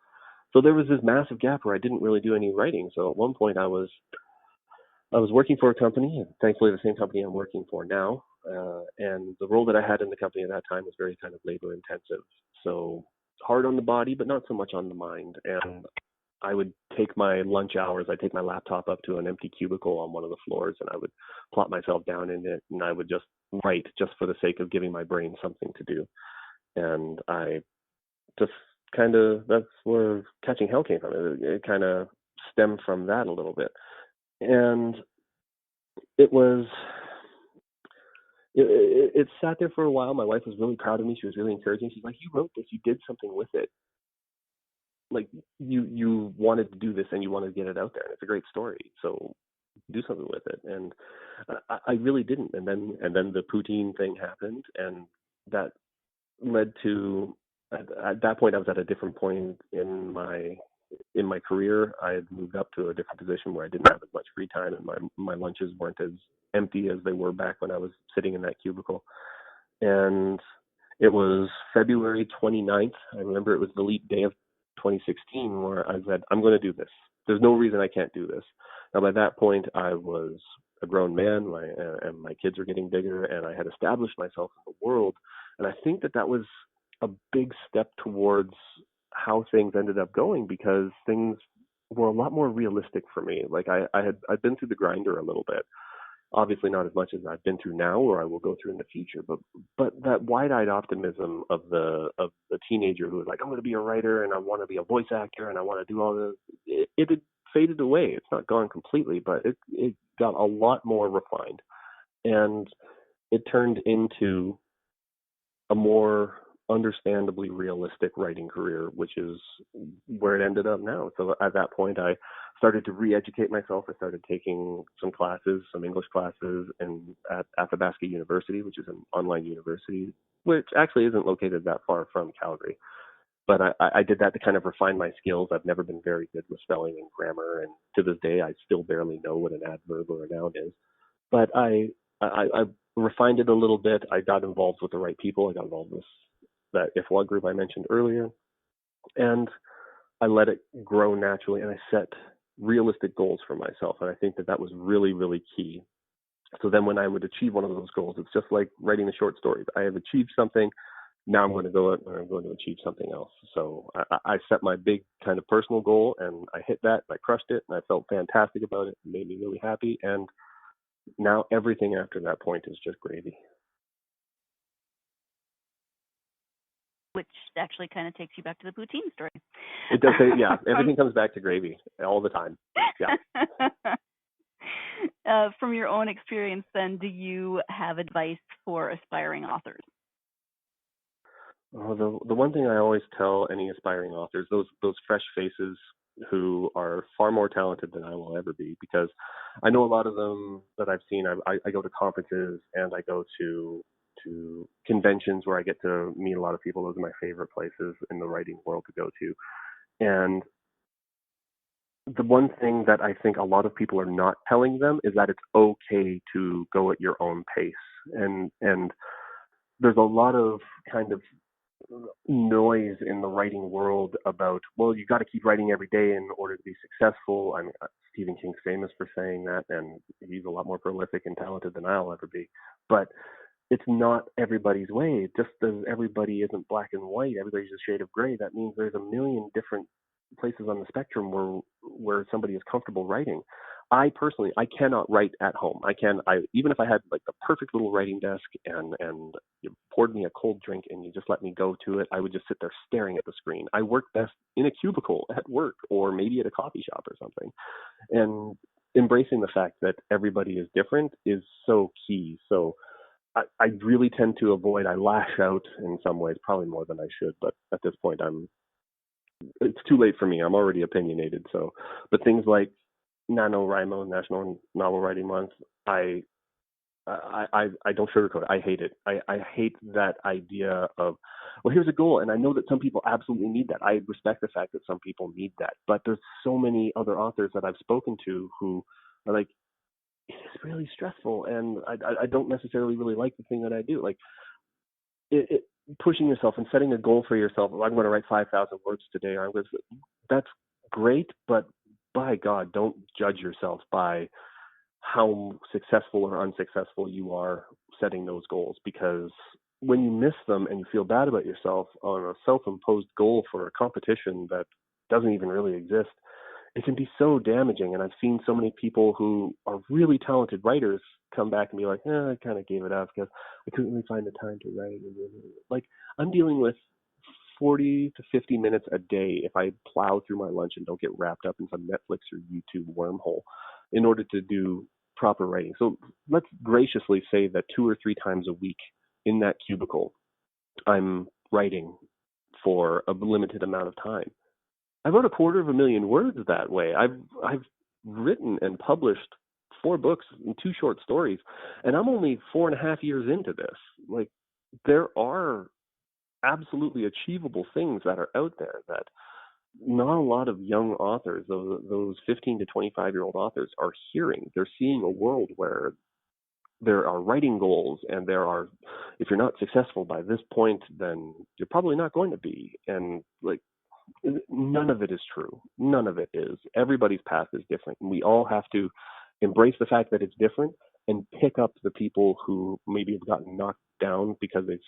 So there was this massive gap where I didn't really do any writing. So at one point I was working for a company, and thankfully the same company I'm working for now. And the role that I had in the company at that time was very kind of labor intensive. So hard on the body, but not so much on the mind. And I would take my lunch hours, I'd take my laptop up to an empty cubicle on one of the floors, and I would plop myself down in it, and I would just write, just for the sake of giving my brain something to do. And I just that's where Catching Hell came from. It kind of stemmed from that a little bit. And it sat there for a while. My wife was really proud of me. She was really encouraging. She's like, "You wrote this. You did something with it. Like you wanted to do this, and you wanted to get it out there. And it's a great story. So do something with it." And I really didn't. And then the poutine thing happened, and that led to, at that point I was at a different point in my career. I had moved up to a different position where I didn't have as much free time, and my lunches weren't as empty as they were back when I was sitting in that cubicle. And it was February 29th. I remember it was the leap day of 2016, where I said, I'm going to do this. There's no reason I can't do this. Now, by that point, I was a grown man, and my kids were getting bigger, and I had established myself in the world. And I think that was a big step towards how things ended up going, because things were a lot more realistic for me. Like I'd been through the grinder a little bit. Obviously not as much as I've been through now, or I will go through in the future, but that wide-eyed optimism of the teenager who was like, I'm going to be a writer, and I want to be a voice actor, and I want to do all this, it had faded away. It's not gone completely, but it got a lot more refined, and it turned into a more understandably realistic writing career, which is where it ended up now. So at that point, I started to re-educate myself. I started taking some classes, some English classes, at Athabasca University, which is an online university, which actually isn't located that far from Calgary. But I did that to kind of refine my skills. I've never been very good with spelling and grammar, and to this day, I still barely know what an adverb or a noun is. But I refined it a little bit. I got involved with the right people. I got involved with that IFWA group I mentioned earlier, and I let it grow naturally, and I set realistic goals for myself. And I think that was really, really key. So then when I would achieve one of those goals, it's just like writing a short story. I have achieved something. Now I'm going to go out and I'm going to achieve something else. So I set my big kind of personal goal, and I hit that, and I crushed it, and I felt fantastic about it. It made me really happy. And now everything after that point is just gravy. Which actually kind of takes you back to the poutine story. It does say, yeah, everything comes back to gravy all the time. Yeah. From your own experience, then, do you have advice for aspiring authors? The one thing I always tell any aspiring authors, those fresh faces who are far more talented than I will ever be, because I know a lot of them that I've seen. I go to conferences, and I go to conventions where I get to meet a lot of people. Those are my favorite places in the writing world to go to. And the one thing that I think a lot of people are not telling them is that it's okay to go at your own pace. And there's a lot of kind of noise in the writing world about, well, you got to keep writing every day in order to be successful. I mean, Stephen King's famous for saying that, and he's a lot more prolific and talented than I'll ever be. But it's not everybody's way. Just as everybody isn't black and white, everybody's a shade of gray. That means there's a million different places on the spectrum where somebody is comfortable writing. I personally, I cannot write at home. Even if I had like the perfect little writing desk and you poured me a cold drink and you just let me go to it, I would just sit there staring at the screen. I work best in a cubicle at work or maybe at a coffee shop or something. And embracing the fact that everybody is different is so key. So I really tend to avoid, I lash out in some ways, probably more than I should, but at this point it's too late for me. I'm already opinionated. So, but things like NaNoWriMo, National Novel Writing Month, I don't sugarcoat it. I hate it. I hate that idea of, well, here's a goal, and I know that some people absolutely need that. I respect the fact that some people need that, but there's so many other authors that I've spoken to who are like, it's really stressful, and I don't necessarily really like the thing that I do. Like, pushing yourself and setting a goal for yourself. I'm going to write 5,000 words today. That's great, but by God, don't judge yourself by how successful or unsuccessful you are setting those goals, because when you miss them and you feel bad about yourself on a self-imposed goal for a competition that doesn't even really exist, it can be so damaging. And I've seen so many people who are really talented writers come back and be like, I kind of gave it up because I couldn't really find the time to write. Like, I'm dealing with 40 to 50 minutes a day if I plow through my lunch and don't get wrapped up in some Netflix or YouTube wormhole in order to do proper writing. So let's graciously say that 2 or 3 times a week in that cubicle, I'm writing for a limited amount of time. I wrote 250,000 words that way. I've written and published 4 books and 2 short stories, and I'm only 4.5 years into this. Like, there are absolutely achievable things that are out there that not a lot of young authors, those 15 to 25-year-old authors, are hearing. They're seeing a world where there are writing goals, and if you're not successful by this point, then you're probably not going to be. And like, none of it is true. None of it is. Everybody's path is different, and we all have to embrace the fact that it's different and pick up the people who maybe have gotten knocked down because they've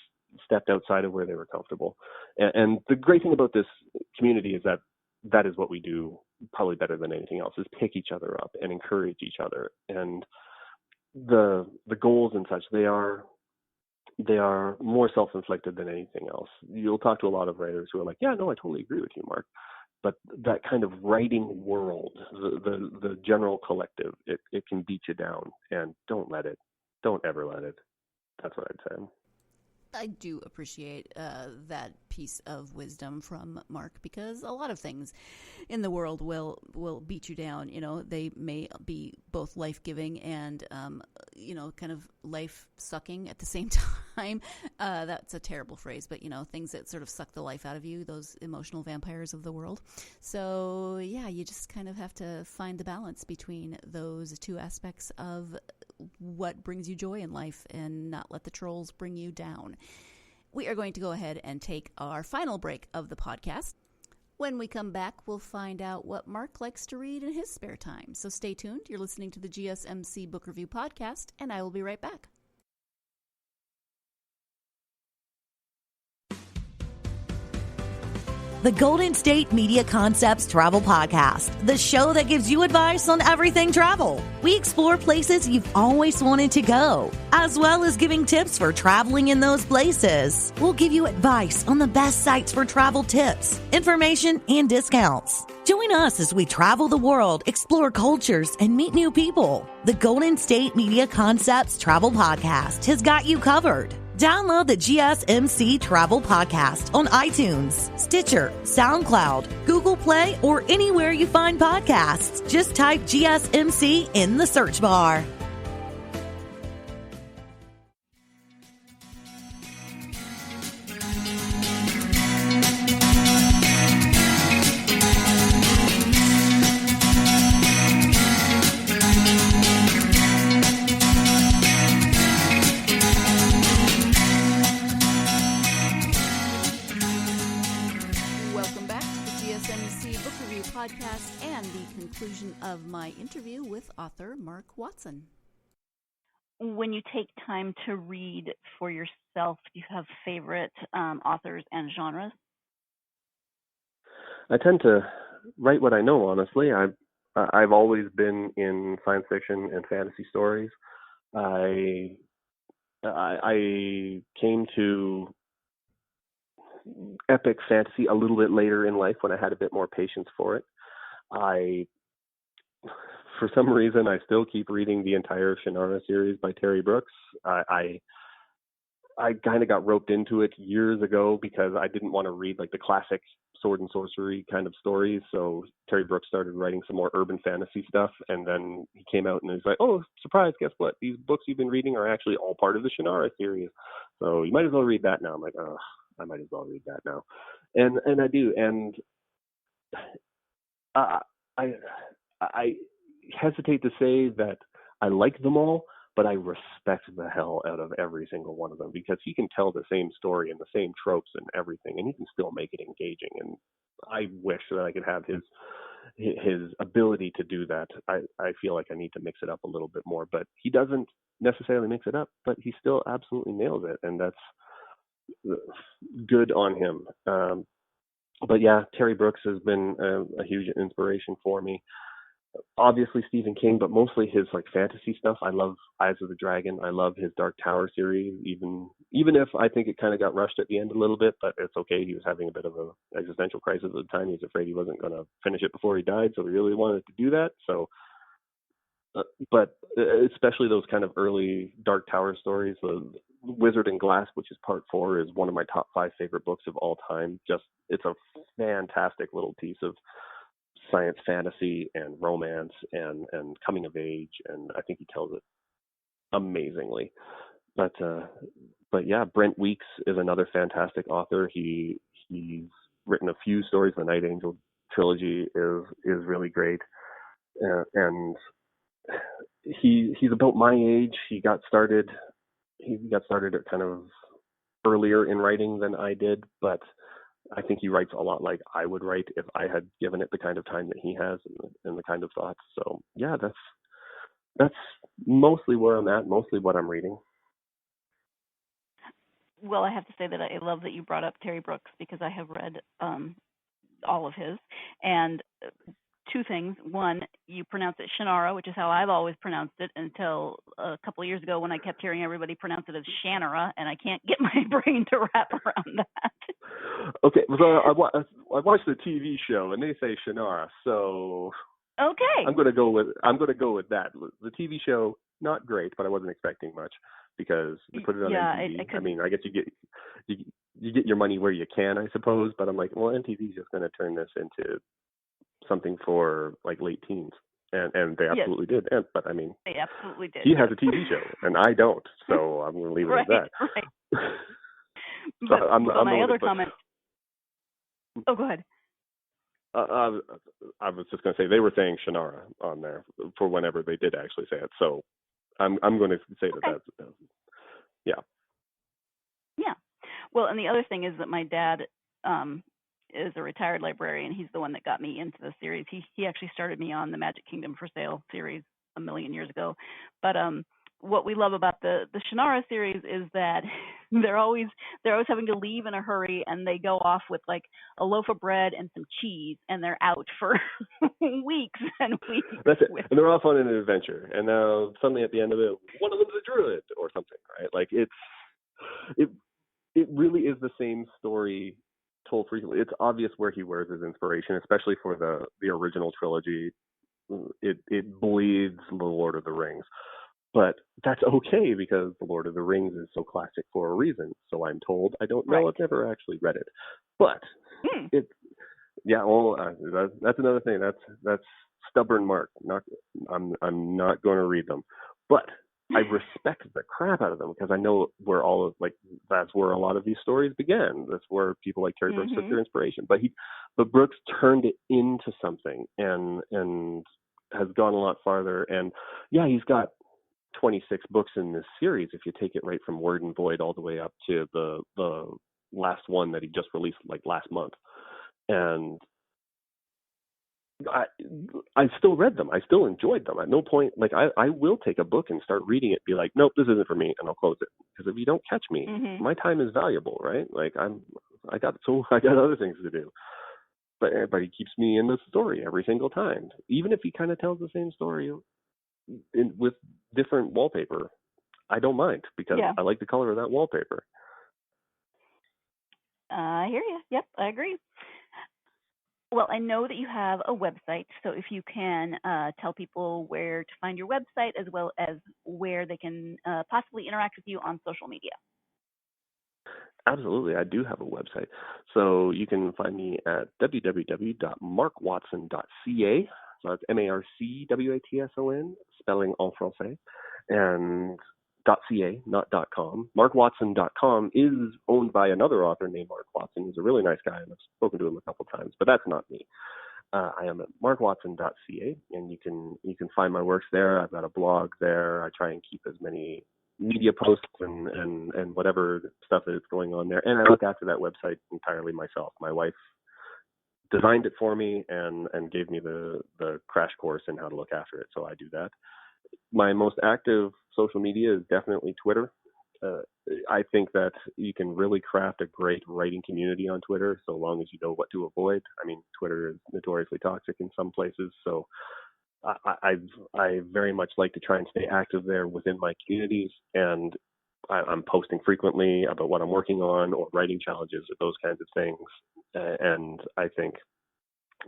stepped outside of where they were comfortable. And the great thing about this community is that is what we do probably better than anything else, is pick each other up and encourage each other. And the goals and such, they are more self-inflicted than anything else. You'll talk to a lot of writers who are like, yeah, no, I totally agree with you, Mark. But that kind of writing world, the general collective, it can beat you down, and don't ever let it. That's what I'd say. I do appreciate that piece of wisdom from Mark, because a lot of things in the world will beat you down. You know, they may be both life-giving and, kind of life-sucking at the same time. That's a terrible phrase, but, things that sort of suck the life out of you, those emotional vampires of the world. So, yeah, you just kind of have to find the balance between those 2 aspects of what brings you joy in life and not let the trolls bring you down. We are going to go ahead and take our final break of the podcast. When we come back, we'll find out what Mark likes to read in his spare time. So stay tuned. You're listening to the GSMC Book Review Podcast, and I will be right back. The Golden State Media Concepts Travel Podcast, the show that gives you advice on everything travel. We explore places you've always wanted to go, as well as giving tips for traveling in those places. We'll give you advice on the best sites for travel tips, information, and discounts. Join us as we travel the world, explore cultures, and meet new people. The Golden State Media Concepts Travel Podcast has got you covered. Download the GSMC Travel Podcast on iTunes, Stitcher, SoundCloud, Google Play, or anywhere you find podcasts. Just type GSMC in the search bar. Podcast and the conclusion of my interview with author Marc Watson. When you take time to read for yourself, do you have favorite authors and genres? I tend to write what I know, honestly. I've always been in science fiction and fantasy stories. I came to epic fantasy a little bit later in life when I had a bit more patience for it. For some reason, I still keep reading the entire Shannara series by Terry Brooks. I kind of got roped into it years ago because I didn't want to read like the classic sword and sorcery kind of stories. So Terry Brooks started writing some more urban fantasy stuff, and then he came out and he's like, "Oh, surprise! Guess what? These books you've been reading are actually all part of the Shannara series. So you might as well read that now." I'm like, "Oh, I might as well read that now," and I do. And I hesitate to say that I like them all, but I respect the hell out of every single one of them because he can tell the same story and the same tropes and everything, and he can still make it engaging. And I wish that I could have his ability to do that. I feel like I need to mix it up a little bit more, but he doesn't necessarily mix it up, but he still absolutely nails it, and that's good on him. But yeah, Terry Brooks has been a huge inspiration for me. Obviously Stephen King, but mostly his like fantasy stuff. I love Eyes of the Dragon. I love his Dark Tower series, even if I think it kind of got rushed at the end a little bit, but it's okay. He was having a bit of an existential crisis at the time. He was afraid he wasn't going to finish it before he died, so he really wanted to do that. So, but especially those kind of early Dark Tower stories, the Wizard and Glass, which is part 4, is one of my top 5 favorite books of all time. Just, it's a fantastic little piece of science fantasy and romance and coming of age, and I think he tells it amazingly. But yeah, Brent Weeks is another fantastic author. He's written a few stories. The Night Angel trilogy is really great, and he's about my age. He got started at kind of earlier in writing than I did, but I think he writes a lot like I would write if I had given it the kind of time that he has and the kind of thoughts. So yeah, that's mostly where I'm at, mostly what I'm reading. Well, I have to say that I love that you brought up Terry Brooks because I have read all of his. And two things. One, you pronounce it Shannara, which is how I've always pronounced it until a couple of years ago when I kept hearing everybody pronounce it as Shannara, and I can't get my brain to wrap around that. Okay, so I watched the TV show and they say Shannara, so okay, I'm going to go with that. The TV show, not great, but I wasn't expecting much because they put it on MTV. I mean, I guess you get your money where you can, I suppose, but I'm like, well, MTV's just going to turn this into something for like late teens, and they absolutely did. But I mean, they absolutely did. He has a TV show, and I don't, so I'm going to leave it at that. Right. So but my other comment. Oh, go ahead. I was just going to say they were saying Shannara on there for whenever they did actually say it. So I'm going to say that that's yeah. Yeah. Well, and the other thing is that my dad is a retired librarian. He's the one that got me into the series. He actually started me on the Magic Kingdom for Sale series a million years ago. But what we love about the Shannara series is that they're always having to leave in a hurry, and they go off with like a loaf of bread and some cheese, and they're out for weeks and weeks. That's it. And they're off on an adventure, and now suddenly at the end of it, one of them's a druid or something, right? Like it really is the same story told frequently. It's obvious where he wears his inspiration, especially for the original trilogy. It bleeds The Lord of the Rings. But that's okay because The Lord of the Rings is so classic for a reason. So I'm told. I don't know. Right. I've never actually read it. But that's another thing. That's stubborn Mark. I'm not going to read them. But I respect the crap out of them because I know that's where a lot of these stories began. That's where people like Terry Brooks took their inspiration. But Brooks turned it into something and has gone a lot farther. And yeah, he's got 26 books in this series if you take it right from Word and Void all the way up to the last one that he just released like last month. And I still read them. I still enjoyed them. At no point, like I will take a book and start reading it, be like, nope, this isn't for me, and I'll close it. Because if you don't catch me, my time is valuable, right? Like I got other things to do. but he keeps me in the story every single time, even if he kind of tells the same story with different wallpaper. I don't mind because Yeah. I like the color of that wallpaper. I hear you. Yep, I agree. Well, I know that you have a website, so if you can tell people where to find your website as well as where they can possibly interact with you on social media. Absolutely, I do have a website. So you can find me at www.marcwatson.ca. So that's MarcWatson, spelling en français, and .ca, not .com. MarcWatson.com is owned by another author named Marc Watson. He's a really nice guy, and I've spoken to him a couple times, but that's not me. I am at marcwatson.ca, and you can find my works there. I've got a blog there. I try and keep as many media posts and whatever stuff that is going on there. And I look after that website entirely myself. My wife designed it for me and gave me the crash course in how to look after it. So I do that. My most active social media is definitely Twitter. I think that you can really craft a great writing community on Twitter so long as you know what to avoid. I mean, Twitter is notoriously toxic in some places, so I very much like to try and stay active there within my communities, and I'm posting frequently about what I'm working on or writing challenges or those kinds of things. And I think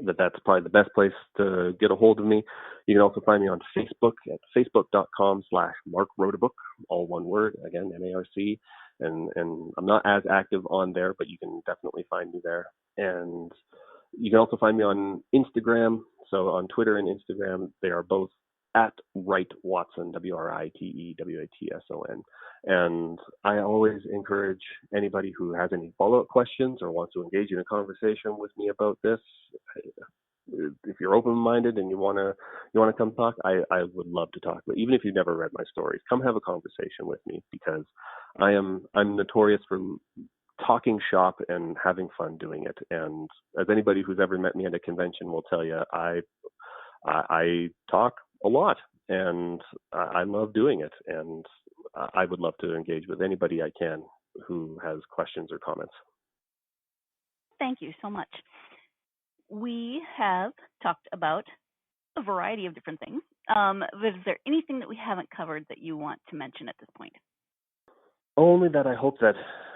that's probably the best place to get a hold of me. You can also find me on Facebook at facebook.com/MarcWroteABook, all one word, again, MARC. And I'm not as active on there, but you can definitely find me there. And you can also find me on Instagram. So on Twitter and Instagram, they are both at Write Watson, WRITEWATSON. And I always encourage anybody who has any follow-up questions or wants to engage in a conversation with me about this. If you're open-minded and you want to come talk, I would love to talk. But even if you've never read my stories, come have a conversation with me, because I'm notorious for talking shop and having fun doing it. And as anybody who's ever met me at a convention will tell you, I talk a lot, and I love doing it. And I would love to engage with anybody I can who has questions or comments. Thank you so much. We have talked about a variety of different things. But is there anything that we haven't covered that you want to mention at this point? Only that I hope that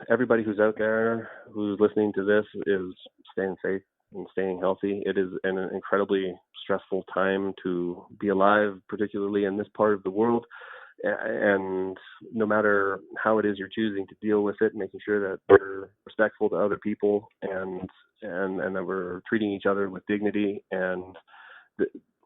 everybody who's out there who's listening to this is staying safe and staying healthy. It is an incredibly stressful time to be alive, particularly in this part of the world. And no matter how it is you're choosing to deal with it, making sure that we're respectful to other people and that we're treating each other with dignity. And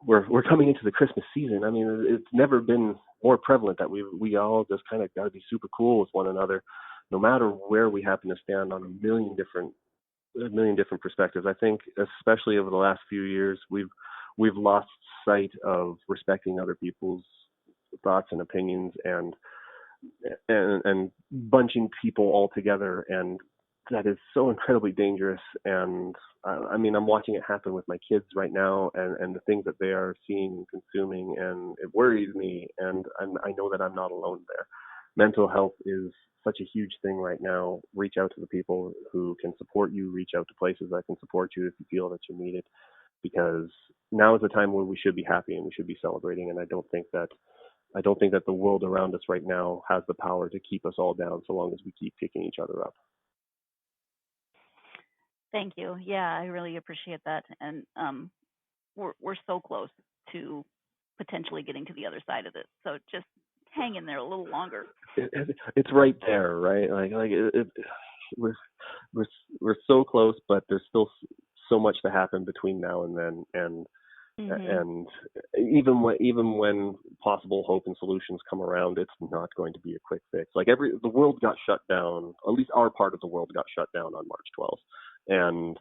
we're coming into the Christmas season. I mean, it's never been more prevalent that we all just kind of got to be super cool with one another, no matter where we happen to stand on a million different perspectives. I think, especially over the last few years, we've lost sight of respecting other people's thoughts and opinions and bunching people all together, and that is so incredibly dangerous. And I mean, I'm watching it happen with my kids right now, and the things that they are seeing and consuming, and it worries me. And I know that I'm not alone there. Mental health is such a huge thing right now. Reach out to the people who can support you. Reach out to places that can support you if you feel that you need it, because now is the time where we should be happy and we should be celebrating. And I don't think that the world around us right now has the power to keep us all down so long as we keep picking each other up. Thank you. Yeah, I really appreciate that. And we're so close to potentially getting to the other side of this. So just hang in there a little longer. It's right there, right? We're so close, but there's still so much to happen between now and then. And and even when possible hope and solutions come around, it's not going to be a quick fix. Like the world got shut down, at least our part of the world got shut down on March 12th, and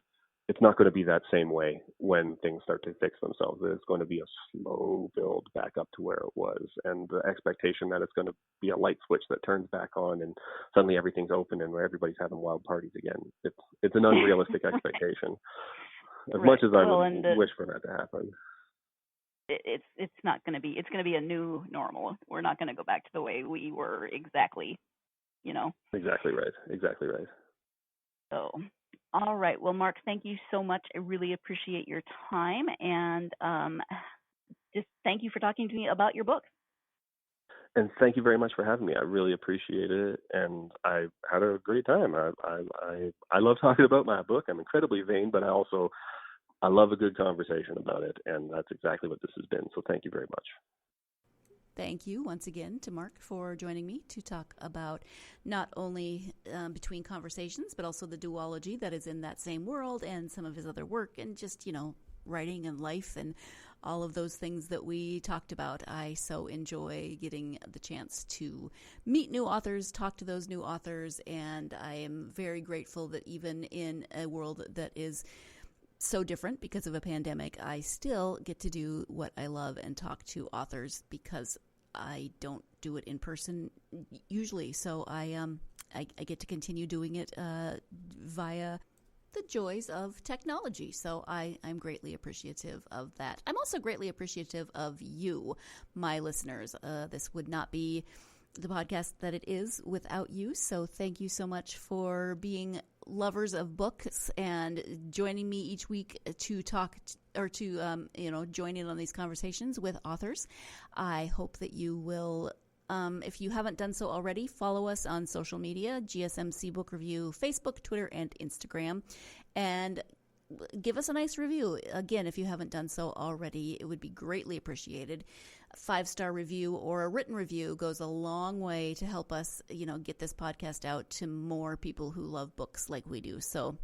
it's not going to be that same way when things start to fix themselves. It's going to be a slow build back up to where it was, and the expectation that it's going to be a light switch that turns back on and suddenly everything's open and where everybody's having wild parties again. It's an unrealistic expectation. As much as I would wish for that to happen. It's not going to be. It's going to be a new normal. We're not going to go back to the way we were exactly. Exactly right. So All right. Well, Marc, thank you so much. I really appreciate your time, and just thank you for talking to me about your book. And thank you very much for having me. I really appreciate it, and I had a great time. I love talking about my book. I'm incredibly vain, but I love a good conversation about it, and that's exactly what this has been. So thank you very much. Thank you once again to Marc for joining me to talk about not only Between Conversations, but also the duology that is in that same world and some of his other work, and just, writing and life and all of those things that we talked about. I so enjoy getting the chance to meet new authors, talk to those new authors, and I am very grateful that even in a world that is so different because of a pandemic, I still get to do what I love and talk to authors, because I don't do it in person usually. So I get to continue doing it via the joys of technology. So I'm greatly appreciative of that. I'm also greatly appreciative of you, my listeners. This would not be the podcast that it is without you. So thank you so much for being lovers of books and joining me each week to talk or to join in on these conversations with authors. I hope that you will, if you haven't done so already, follow us on social media, GSMC Book Review, Facebook, Twitter, and Instagram, and give us a nice review. Again, if you haven't done so already, it would be greatly appreciated. A 5-star review or a written review goes a long way to help us, get this podcast out to more people who love books like we do. So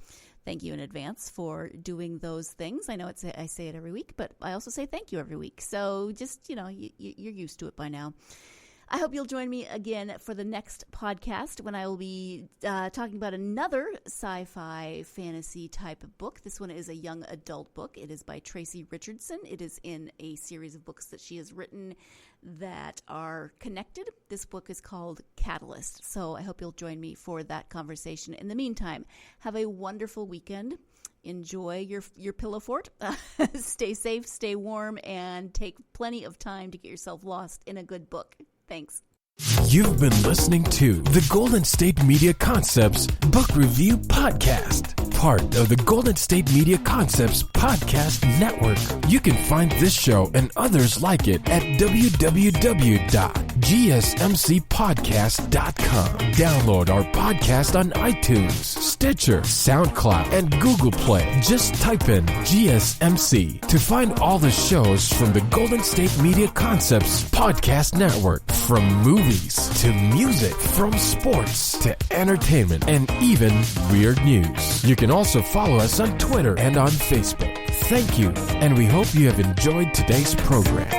thank you in advance for doing those things. I know I say it every week, but I also say thank you every week. So just, you're used to it by now. I hope you'll join me again for the next podcast when I will be talking about another sci-fi fantasy type of book. This one is a young adult book. It is by Tracy Richardson. It is in a series of books that she has written that are connected. This book is called Catalyst. So I hope you'll join me for that conversation. In the meantime, have a wonderful weekend. Enjoy your pillow fort. Stay safe, stay warm, and take plenty of time to get yourself lost in a good book. Thanks. You've been listening to the Golden State Media Concepts Book Review Podcast, part of the Golden State Media Concepts Podcast Network. You can find this show and others like it at www.gsmcpodcast.com. Download our podcast on iTunes, Stitcher, SoundCloud, and Google Play. Just type in GSMC to find all the shows from the Golden State Media Concepts Podcast Network, from movies to music, from sports to entertainment, and even weird news. You can also follow us on Twitter and on Facebook. Thank you, and we hope you have enjoyed today's program.